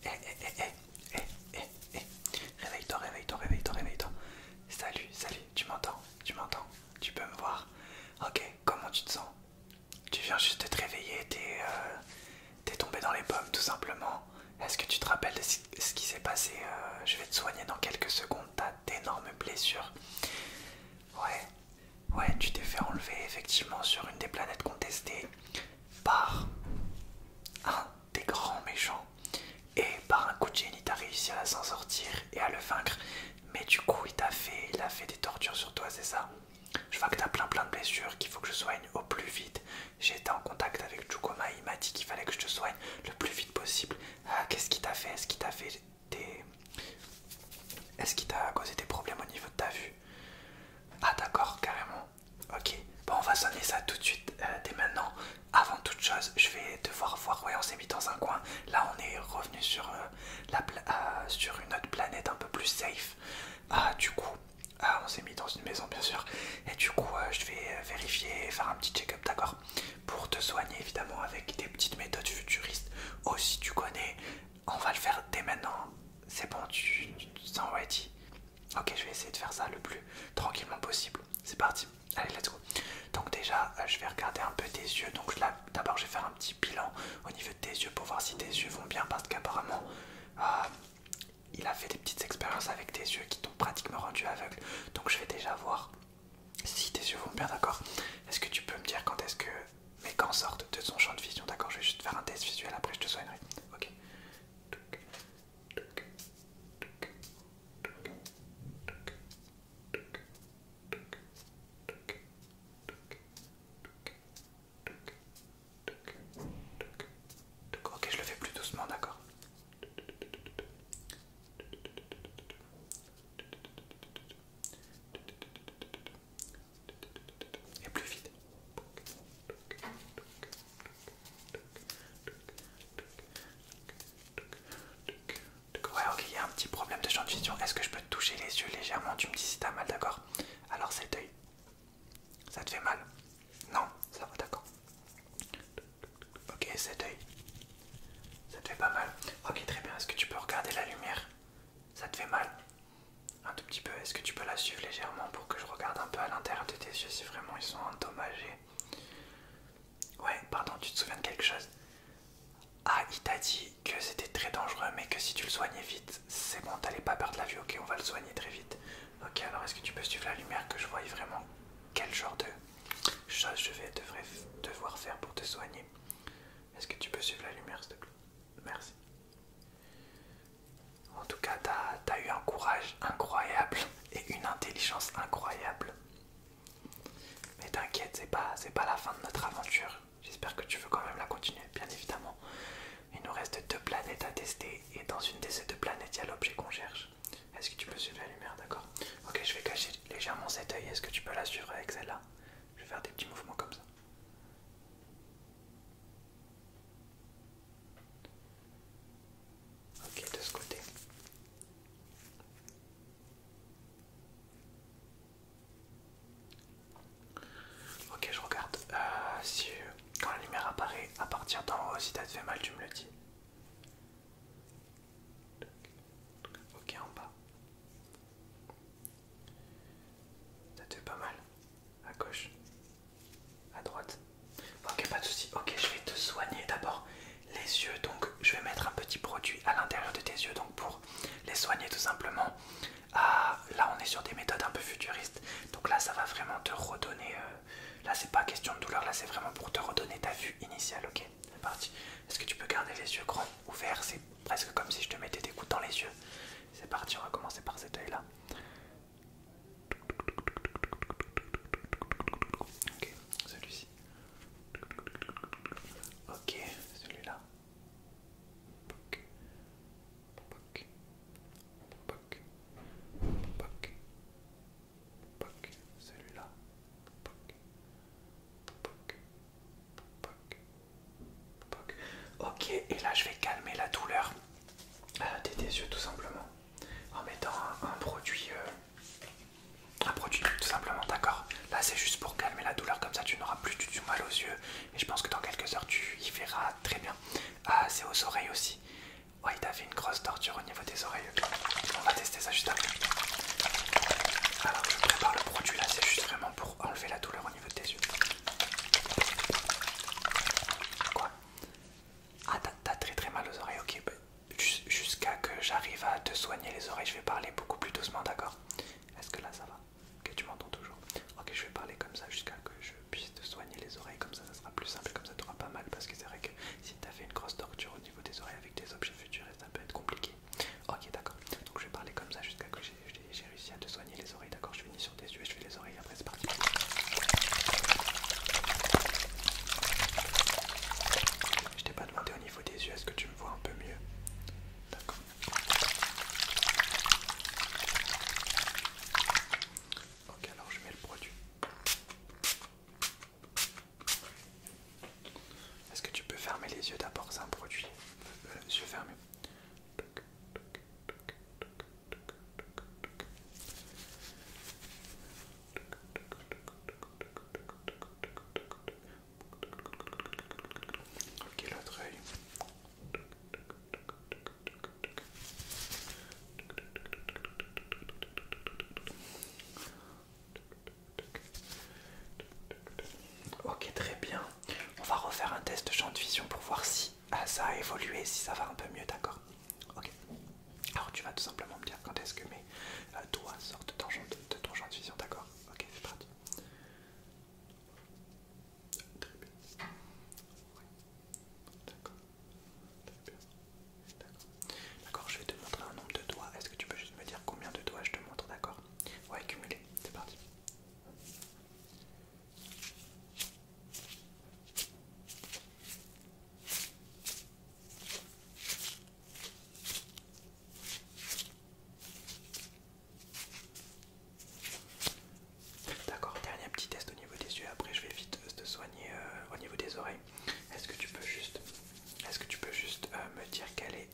Réveille-toi, réveille-toi, réveille-toi, réveille-toi. Salut, salut, tu m'entends? Tu m'entends? Tu peux me voir? Ok, comment tu te sens? Tu viens juste de te réveiller, t'es tombé dans les pommes tout simplement. Est-ce que tu te rappelles de ce qui s'est passé? Je vais te soigner dans quelques secondes, t'as d'énormes blessures. Ouais, ouais, tu t'es fait enlever effectivement sur une des planètes contestées par un des grands méchants. Et par un coup de génie, t'as réussi à s'en sortir et à le vaincre. Mais du coup, il a fait des tortures sur toi, c'est ça? Je vois que t'as plein de blessures qu'il faut que je soigne au plus vite. J'ai été en contact avec Chukoma, il m'a dit qu'il fallait que je te soigne le plus vite possible. Qu'est-ce qu'il t'a fait? Est-ce qu'il t'a fait des... Est-ce qu'il t'a causé des problèmes au niveau de ta vue? Ah d'accord, carrément. Ok, bon on va sonner ça tout de suite, dès maintenant. Avant toute chose, je vais devoir voir, ouais on s'est mis dans un coin. Là on est revenu sur, sur une autre planète un peu plus safe. Du coup, on s'est mis dans une maison bien sûr. Et du coup je vais vérifier, faire un petit check-up, d'accord? Pour te soigner évidemment avec des petites méthodes futuristes. Aussi tu connais, on va le faire dès maintenant. C'est bon, tu te sens ready? Ok, je vais essayer de faire ça le plus tranquillement possible. C'est parti. Allez, let's go. Donc déjà, je vais regarder un peu tes yeux. Donc là, d'abord, je vais faire un petit bilan au niveau de tes yeux pour voir si tes yeux vont bien parce qu'apparemment, il a fait des petites expériences avec tes yeux qui t'ont pratiquement rendu aveugle. Donc je vais déjà voir si tes yeux vont bien, d'accord? Est-ce que tu peux me dire quand est-ce que mes gants sortent de son champ de vision, d'accord? Je vais juste faire un test visuel, après je te soignerai. Ok. Ok, je le fais plus doucement, d'accord? Et plus vite. Ouais, ok, il y a un petit problème de champ de vision. Est-ce que je peux te toucher les yeux légèrement? Tu me dis si t'as mal, d'accord? Alors cet œil, ça te fait mal? Non, ça va, d'accord. Ok, cet œil, ça te fait pas mal? Ok, très bien. Est-ce que tu peux regarder la lumière? Ça te fait mal? Un tout petit peu. Est-ce que tu peux la suivre légèrement pour que je regarde un peu à l'intérieur de tes yeux si vraiment ils sont endommagés? Ouais, pardon, tu te souviens de quelque chose? Ah, il t'a dit que c'était très dangereux, mais que si tu le soignais vite, c'est bon, t'allais pas perdre la vue. Ok, on va le soigner très vite. Ok, alors est-ce que tu peux suivre la lumière que je voie vraiment quel genre de choses devrais devoir faire pour te soigner? Est-ce que tu peux suivre la lumière, s'il te plaît? Merci. En tout cas, t'as eu un courage incroyable et une intelligence incroyable. Mais t'inquiète, c'est pas la fin de notre aventure. J'espère que tu veux quand même la continuer, bien évidemment. Il nous reste 2 planètes à tester et dans une de ces 2 planètes, il y a l'objet qu'on cherche. Est-ce que tu peux suivre la lumière, d'accord? Ok, je vais cacher légèrement cet œil. Est-ce que tu peux la suivre avec celle-là? Je vais faire des petits mouvements comme ça. Ok, de ce côté. Ok, je regarde. Si quand la lumière apparaît à partir d'en haut, si ça te fait mal, tu me le dis. Ok, en bas. Ça te fait pas mal? À gauche? À droite? Ok, pas de soucis. Ok, je vais te soigner d'abord les yeux. Donc, je vais mettre un petit produit à l'intérieur de tes yeux. Donc, pour les soigner tout simplement. Là, on est sur des méthodes un peu futuristes. Donc là, ça va vraiment te redonner... là, c'est pas question de douleur. Là, c'est vraiment pour te redonner ta vue initiale. Ok, c'est parti. Est-ce que tu peux garder les yeux grands ouverts? C'est presque comme si je te mettais des gouttes dans les yeux. C'est parti, on va commencer par cet œil-là. Ok, celui-ci. Ok, celui-là. Poc, poc, poc, poc, poc, celui-là. Poc, poc, poc, poc. Ok, et là je vais calmer la douleur de tes yeux tout simplement en mettant un produit tout simplement, d'accord? Là c'est juste pour calmer la douleur, comme ça tu n'auras plus du tout mal aux yeux et je pense que dans quelques heures tu y verras très bien. C'est aux oreilles aussi. Ouais, il t'a fait une tout simplement me dire quand est-ce que mes doigts sortent de ton champ de vision, d'accord? Ok, c'est parti. Très bien. Ouais. D'accord. Très bien. D'accord. D'accord, je vais te montrer un nombre de doigts. Est-ce que tu peux juste me dire combien de doigts je te montre, d'accord? Ouais, cumulé, c'est parti. D'accord, dernier petit test au niveau des yeux, après je vais vite te soigner au niveau des oreilles. Est-ce que tu peux juste, me dire quel est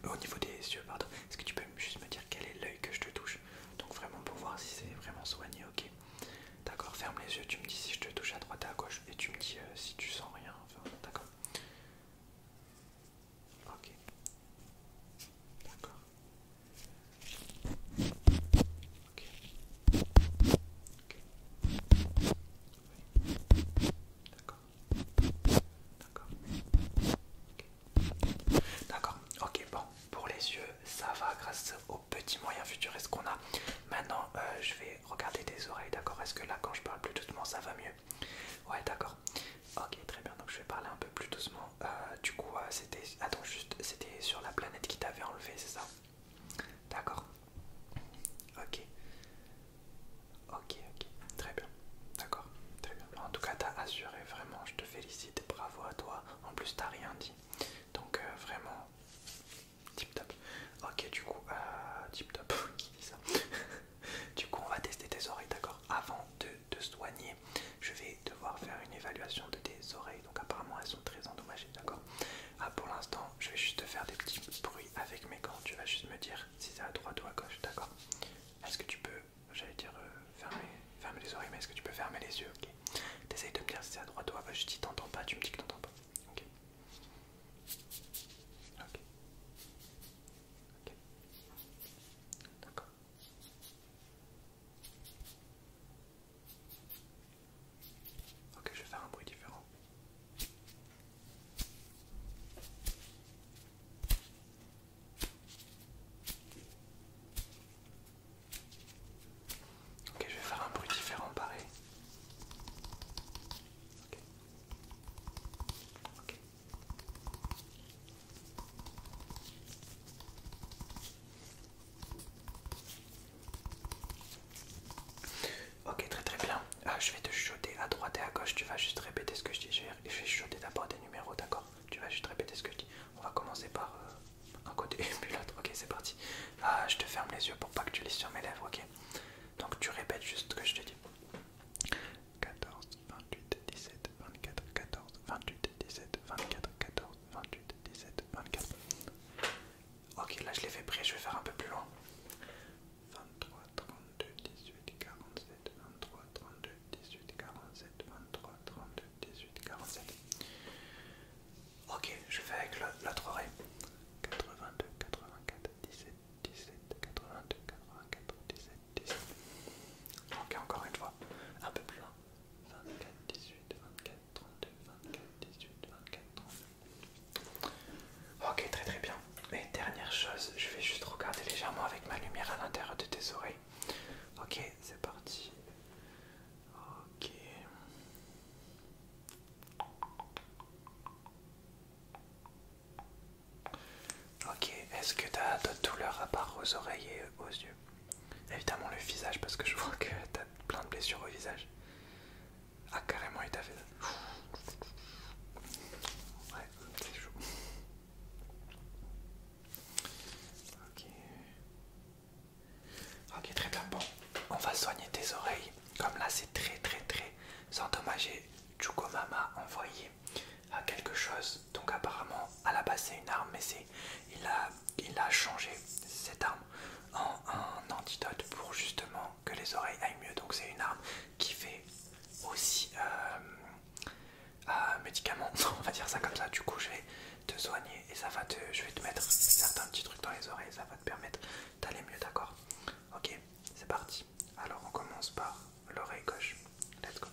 au niveau des yeux, pardon, est-ce que tu peux juste me dire quel est l'œil que je te touche? Donc vraiment pour voir si c'est vraiment soigné, ok. D'accord, ferme les yeux, tu me dis si je te touche à droite et à gauche et tu me dis si tu sens rien, enfin d'accord. Ok, d'accord. Ok, ok. D'accord, d'accord. D'accord, ok, bon, pour les yeux, ça va grâce aux petits moyens futuristes qu'on a. Maintenant, je vais regarder tes oreilles, d'accord? Est-ce que là, quand je parle plus doucement, ça va mieux? Ouais, d'accord. Ok, très bien, donc je vais parler un peu plus doucement. Du coup, c'était... Attends, juste, c'était sur la planète qui t'avait enlevé, c'est ça? D'accord. Ok, ok, ok, très bien. D'accord, très bien. En tout cas, t'as assuré, vraiment, je te félicite, bravo à toi. En plus, t'as rien dit. Donc, vraiment, tip top. Ok, du coup, tip top, qui dit ça? Du coup, on va tester tes oreilles, d'accord? Avant de te soigner, je vais devoir faire une évaluation de tes oreilles. Donc, apparemment, elles sont très endommagées, d'accord? Pour l'instant, je vais juste te faire des petits bruits avec mes gants. Tu vas juste me dire si c'est à droite ou à gauche, d'accord? Est-ce que tu peux, j'allais dire, fermer les oreilles, mais est-ce que tu peux fermer les yeux? Ok. T'essayes de me dire si c'est à droite ou à gauche. Si t'entends pas, tu me dis que t'entends pas. Ok. Ok. Ok. D'accord. Ok, je vais faire un bruit différent. Ok, je vais faire un bruit différent, pareil. Ok. Ok. Ok, très très bien. Je vais te chuchoter à droite et à gauche. Tu vas juste répéter ce que je dis. Je vais chuchoter d'abord des numéros, d'accord? Tu vas juste répéter ce que je dis. On va commencer par un côté et puis l'autre. Ok, c'est parti. Je te ferme les yeux pour pas que tu lises sur mes lèvres, ok? Donc tu répètes juste ce que je te dis. 14, 28, 17, 24, 14, 28, 17, 24, 14, 28, 17, 24. Ok, là je l'ai fait près, je vais faire un peu plus loin. 23, 32, 18, 47, 23, 32, 18, 47, 23, 32, 18, 47. Ok, je fais avec l'autre oreille. 82, 84, 17, 17, 82, 84, 17, 17. Ok, encore une fois, un peu plus loin. 24, 18, 24, 32, 24, 18, 24, 32. Ok, très très bien. Et dernière chose, je vais juste regarder légèrement avec ma lumière à l'intérieur de tes oreilles. Ok, c'est parti. Ok. Ok, est-ce que tu as d'autres douleurs à part aux oreilles et aux yeux? Évidemment le visage parce que je vois que tu as plein de blessures au visage. Ah carrément il t'a fait ça. Ouais, c'est chaud. Ok. Ok, très bien. Bon, on va soigner tes oreilles. Comme là c'est très très très endommagé. Chuko m'a envoyé quelque chose. Donc apparemment à la base c'est une arme, mais il a changé cette arme en un antidote pour justement que les oreilles aillent mieux. Donc c'est une arme qui fait aussi médicament, on va dire ça comme ça. Du coup je vais te soigner et je vais te mettre certains petits trucs dans les oreilles, ça va te permettre d'aller mieux, d'accord? Ok, c'est parti. Alors on commence par l'oreille gauche. Let's go.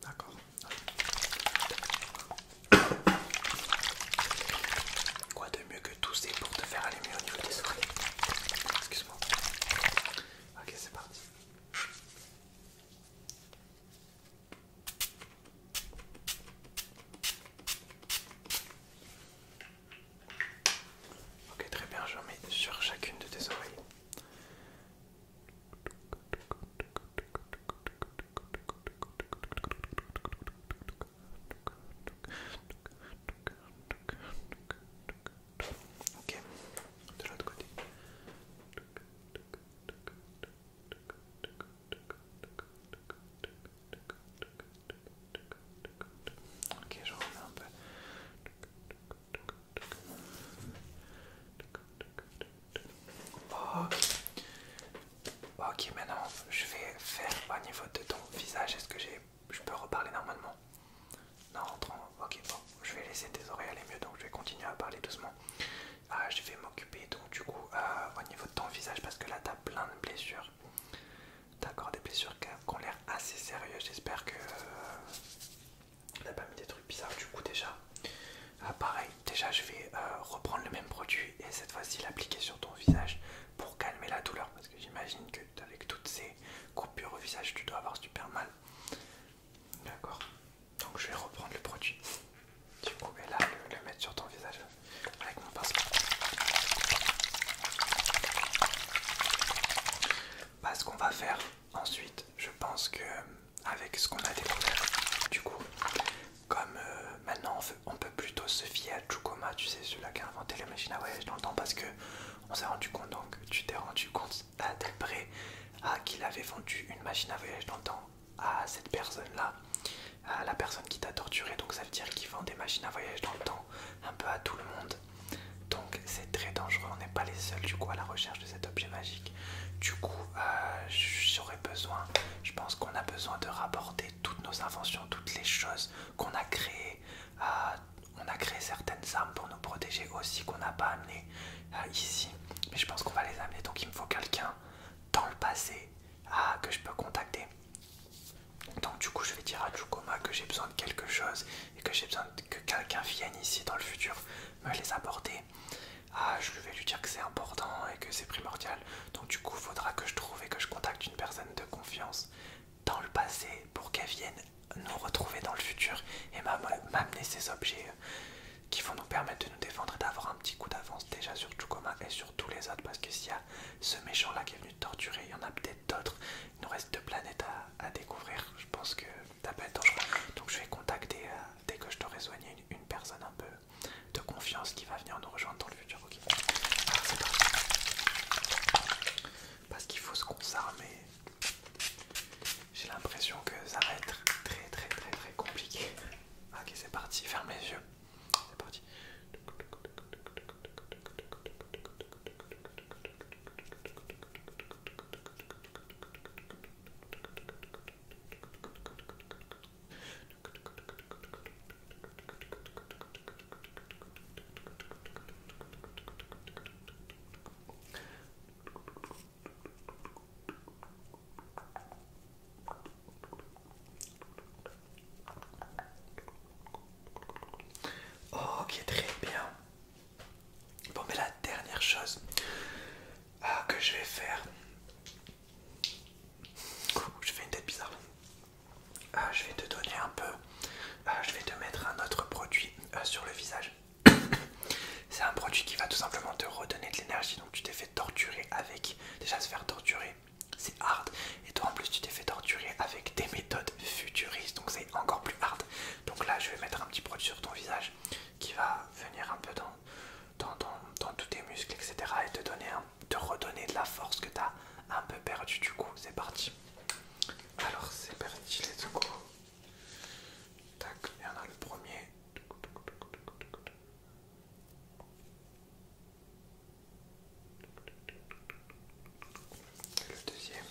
D'accord. Quoi de mieux que tousser pour te faire aller mieux au niveau des oreilles? Excuse-moi. Ok, c'est parti. Ok, très bien, je mets sur chacune de tes oreilles. Ok, de l'autre côté. Ok, je remets un peu. Ok. Ok, maintenant je vais faire au niveau de ton visage. Est-ce que je peux reparler normalement? Non, ok, bon, je vais laisser tes oreilles aller mieux, donc je vais continuer à parler doucement. Je vais m'occuper donc du coup au niveau de ton visage parce que là t'as plein de blessures. D'accord, des blessures qui ont l'air assez sérieuses. J'espère que t'as pas mis des trucs bizarres du coup déjà. Pareil, déjà je vais reprendre le même produit et cette fois-ci l'appliquer sur ton visage pour calmer la douleur parce que j'imagine que avec toutes ces coupures au visage tu dois avoir super mal. D'accord, donc je vais reprendre le produit du coup et là le mettre sur ton visage avec mon pinceau. Bah, ce qu'on va faire ensuite, je pense que avec ce qu'on a découvert, du coup, comme maintenant on peut plutôt se fier à Chukoma, tu sais, celui-là qui a inventé les machines à voyage dans le temps, parce que on s'est rendu compte, donc tu t'es rendu compte à tel près qu'il avait vendu une machine à voyage dans le temps à cette personne-là, à la personne qui t'a torturé, donc ça veut dire qu'il vend des machines à voyage dans le temps un peu à tout le monde. Donc c'est très dangereux, on n'est pas les seuls du coup à la recherche de cet objet magique. Du coup, j'aurais besoin, je pense qu'on a besoin de rapporter toutes nos inventions, toutes les choses qu'on a créées. On a créé certaines armes pour nous protéger aussi qu'on n'a pas amenées ici. Mais je pense qu'on va les amener, donc il me faut quelqu'un dans le passé que je peux contacter. Donc du coup je vais dire à Chukoma que j'ai besoin de quelque chose et que j'ai besoin que quelqu'un vienne ici dans le futur me les apporter. Je vais lui dire que c'est important et que c'est primordial. Donc du coup il faudra que je trouve et que je contacte une personne de confiance dans le passé pour qu'elle vienne nous retrouver dans le futur et m'amener ces objets qui vont nous permettre de nous défendre et d'avoir un petit coup d'avance déjà sur Chukoma et sur tous les autres, parce que s'il y a ce méchant là qui est venu te torturer, il y en a peut-être d'autres. Il nous reste 2 planètes à découvrir. Je pense que ça peut être dangereux. Donc je vais contacter dès que je t'aurai soigné une personne un peu de confiance qui va venir nous rejoindre dans le futur. Ok. Alors c'est parti. Parce qu'il faut se consarmer. J'ai l'impression que ça va être très compliqué. Ok, c'est parti. Ferme les yeux. C'est parti. Ok, très bien. Bon, mais la dernière chose que je vais faire. Je fais une tête bizarre. Je vais te donner un peu. Je vais te mettre un autre produit sur le visage. C'est un produit qui va tout simplement te redonner de l'énergie. Donc tu t'es fait torturer avec. Déjà se faire torturer, c'est hard. Et toi en plus tu t'es fait torturer avec des méthodes futuristes. Donc c'est encore plus hard. Donc là je vais mettre un petit produit sur ton visage qui va venir un peu dans tous tes muscles, etc. Et te redonner de la force que tu as un peu perdu du coup. C'est parti. Alors c'est parti, let's go. Tac, il y en a le premier. Le deuxième.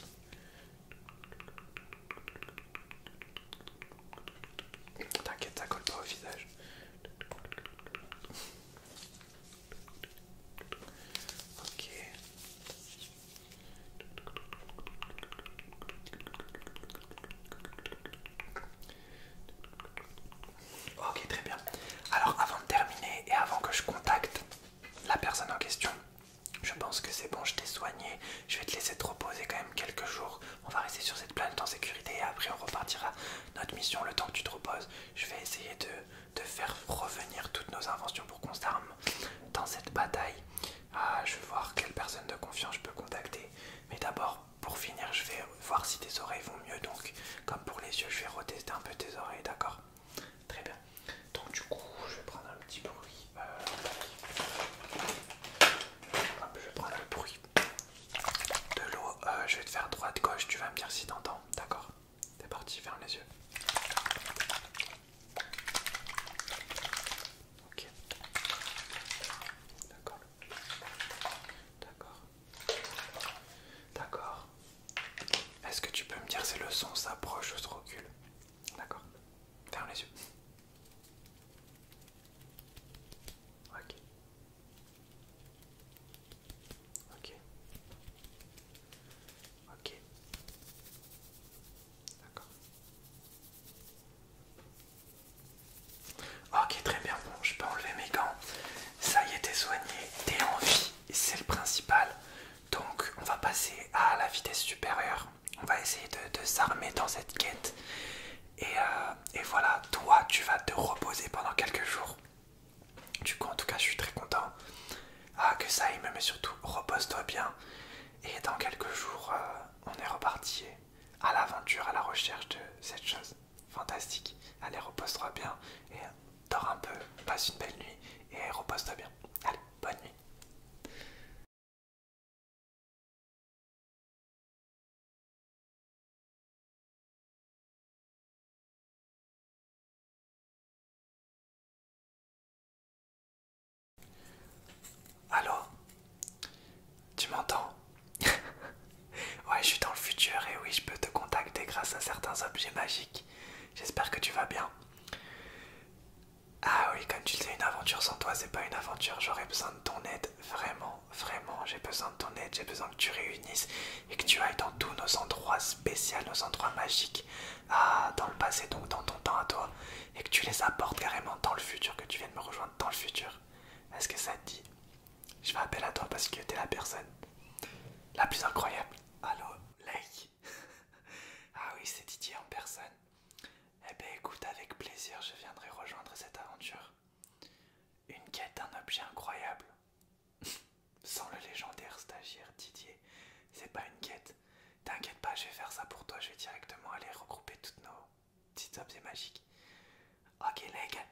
à notre mission le temps que tu te reposes. Je vais essayer de faire revenir toutes nos inventions pour qu'on s'arme dans cette bataille. Je vais voir quelle personne de confiance je peux contacter. Mais d'abord, pour finir, je vais voir si tes oreilles vont mieux. Donc, comme pour les yeux, je vais retester un peu tes oreilles, d'accord? Très bien. Donc du coup, je vais prendre un petit bruit. Hop, je vais prendre le bruit de l'eau. Je vais te faire droite-gauche, tu vas me dire si t'entends, d'accord? C'est parti, ferme les yeux. Ok. D'accord. D'accord. D'accord. Est-ce que tu peux me dire si le son s'approche ou se recule? D'accord. Ferme les yeux. Ok. Ok. Ok. D'accord. Ok, très bien. Bon, je peux enlever mes gants. Ça y est, t'es soigné. T'es en vie. C'est le principal. Donc, on va passer à la vitesse supérieure. On va essayer de s'armer dans cette quête. Et voilà, toi, tu vas te reposer pendant quelques jours. Du coup, en tout cas, je suis très content que ça aille, mais surtout, repose-toi bien. Et dans quelques jours, on est reparti à l'aventure, à la recherche de cette chose fantastique. Allez, repose-toi bien et dors un peu, passe une belle nuit et repose-toi bien. Allez, bonne nuit. Allô? Tu m'entends? Ouais, je suis dans le futur et oui, je peux te contacter grâce à certains objets magiques. J'espère que tu vas bien. Ah oui, comme tu le sais, une aventure sans toi, c'est pas une aventure. J'aurais besoin de ton aide. Vraiment, vraiment, j'ai besoin de ton aide. J'ai besoin que tu réunisses et que tu ailles dans tous nos endroits spéciaux, nos endroits magiques, dans le passé, donc dans ton temps à toi, et que tu les apportes carrément dans le futur, que tu viennes me rejoindre dans le futur. Est-ce que ça te dit? Je fais appel à toi parce que t'es la personne la plus incroyable. Allô, Lake? Ah oui, c'est Didier en personne. Eh ben écoute, avec plaisir, je viendrai rejoindre cette aventure. Une quête d'un objet incroyable. Sans le légendaire stagiaire Didier, c'est pas une quête. T'inquiète pas, je vais faire ça pour toi. Je vais directement aller regrouper toutes nos petits objets magiques. Ok, les gars,